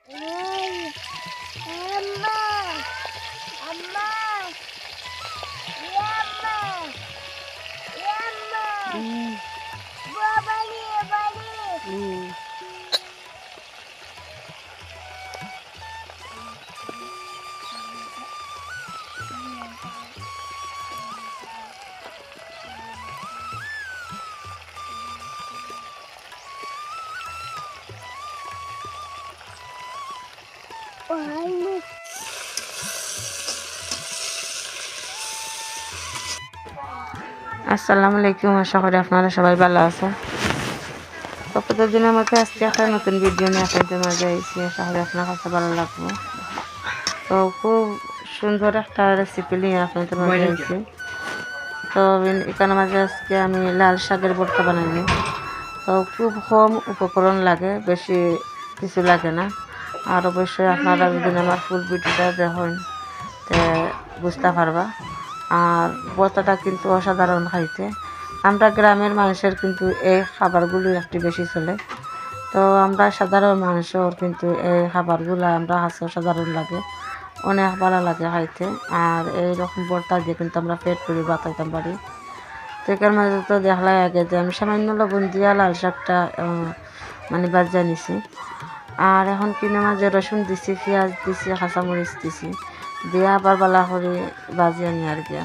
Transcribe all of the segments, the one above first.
Amma, Amma, Yamma, Yamma, Bali, Bali. Bali. আসসালামু আলাইকুম, আশা করি আপনারা সবাই ভালো আছেন। তো প্রতিদিনের মধ্যে আজকে একটা নতুন ভিডিও নিয়ে আপনাদের মাঝে এসেছি, আশা করি আপনার কাছে ভালো লাগবে। তো খুব সুন্দর একটা রেসিপি নিয়ে আপনাদের মাঝে এসেছি। তো এখানে মাঝে আজকে আমি লাল শাকের ভর্তা বানাইনি। তো খুব কম উপকরণ লাগে, বেশি কিছু লাগে না। আর অবশ্যই আপনারা যদি আমার ফুল ভিডিওটা দেখেন তো বুঝতে পারবা। আর ভর্তাটা কিন্তু অসাধারণ খাইতে। আমরা গ্রামের মানুষের কিন্তু এই খাবারগুলো একটু বেশি চলে। তো আমরা সাধারণ মানুষের কিন্তু এই খাবারগুলো আমরা কাছে অসাধারণ লাগে, অনেক ভালো লাগে খাইতে। আর এইরকম ভর্তা দিয়ে কিন্তু আমরা পেট পুরি বাঁচাইতে পারি। তো এখান মাঝে তো দেখলাই আগে যে আমি সামান্য লবণ দিয়া লাল শাকটা মানে বাজিয়ে নিছি। আর এখন কিনে মাঝে রসুন দিছি, পেঁয়াজ দিছি, কাঁচামরিচ দিছি, দিয়ে আবার বালা করে বাজিয়ে নি আর কি।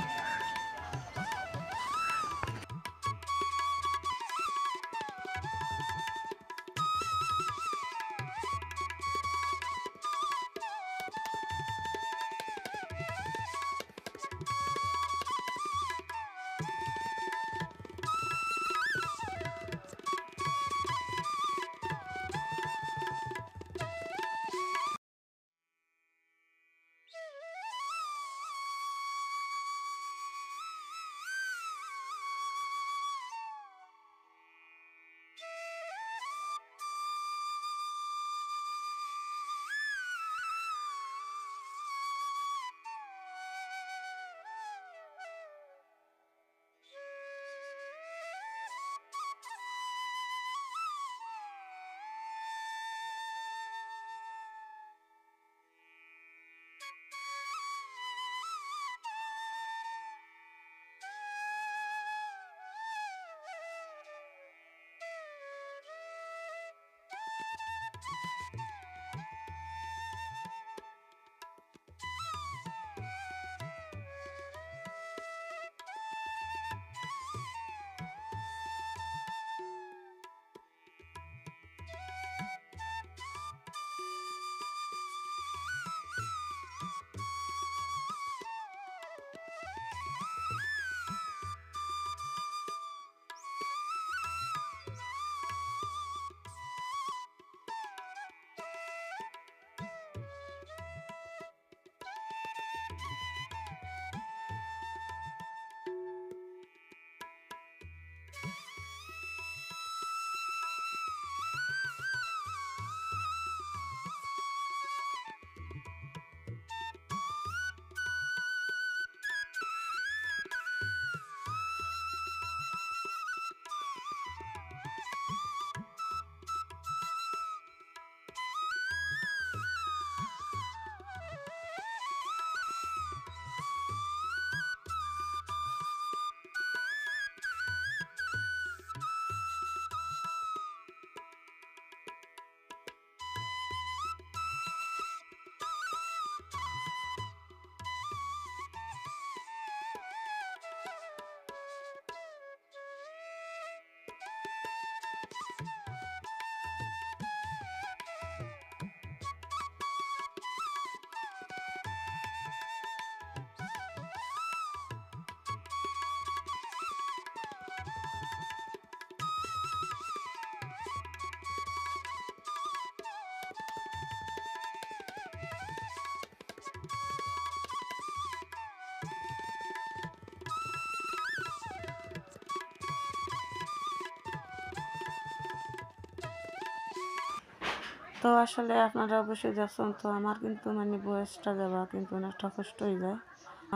তো আসলে আপনারা অবশ্যই দেখছেন, তো আমার কিন্তু মানে বয়সটা দেওয়া কিন্তু অনেকটা কষ্ট হয়ে যায়।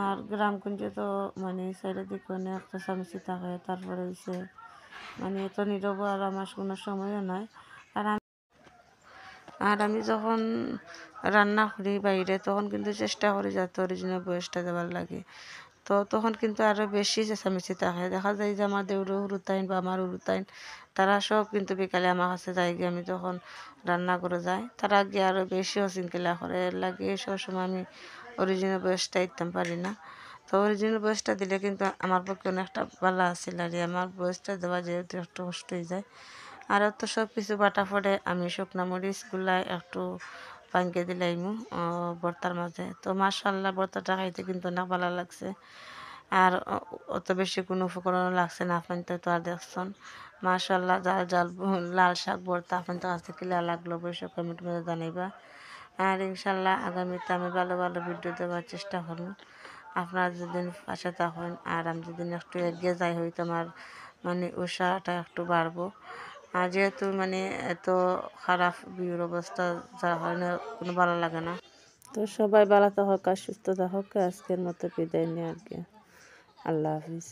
আর গ্রামগঞ্জে তো মানে সাইডের দিকে অনেক চেঁচামেচি থাকে, তারপরে হচ্ছে মানে এত নীরব আর আমার কোনো সময়ও নাই। আর আর আমি যখন রান্না করি বাইরে তখন কিন্তু চেষ্টা করি যাতে অরিজিনাল বয়সটা দেওয়ার লাগে। তো তখন কিন্তু আরও বেশি চেঁচামেচি থাকে, দেখা যায় যে আমার দেউরও হুরুতাইন বা আমার হুরুতাইন তারা সব কিন্তু বিকালে আমার কাছে যায় গিয়ে, আমি যখন রান্না করে যাই তারা গিয়ে আরও বেশি অশৃঙ্খলা করে, এর লাগে সবসময় আমি অরিজিনাল বয়সটা দিতাম পারি না। তো অরিজিনাল বয়সটা দিলে কিন্তু আমার পক্ষে অনেকটা ভালো আছিল, আর আমার বয়সটা দেওয়া যেহেতু একটু কষ্ট হয়ে যায়। আর তো সব কিছু বাটা পড়ে আমি শুকনা মরিচগুলা একটু ভাঙ্গে দিলাইমু ভর্তার মাঝে। তো মাশাআল্লাহ ভর্তাটা খাইতে কিন্তু অনেক ভালো লাগছে। আর অত বেশি কোনো উপকরণ লাগছে না, আপনার তো আর দেখছেন। মাশাআল্লাহ জাল জাল লাল শাক ভর্তা আপনার কাছ থেকে কিলা লাগলো অবশ্যই কমেন্ট করে জানাইবা। আর ইনশাল্লাহ আগামীতে আমি ভালো ভালো ভিডিও দেওয়ার চেষ্টা করব। আপনারা যেদিন পাশে থাকুন আর আমি যেদিন একটু এগিয়ে যাই হয়তো আমার মানে উৎসাহটা একটু বাড়বো। আর যেহেতু মানে এত খারাপ বিয়ের অবস্থা, যার কারণে কোনো ভালো লাগে না। তো সবাই ভালো থাকুক আর সুস্থ থাকুক, আজকের মতো বিদায় নিয়ে আর কি। আল্লাহ হাফিজ।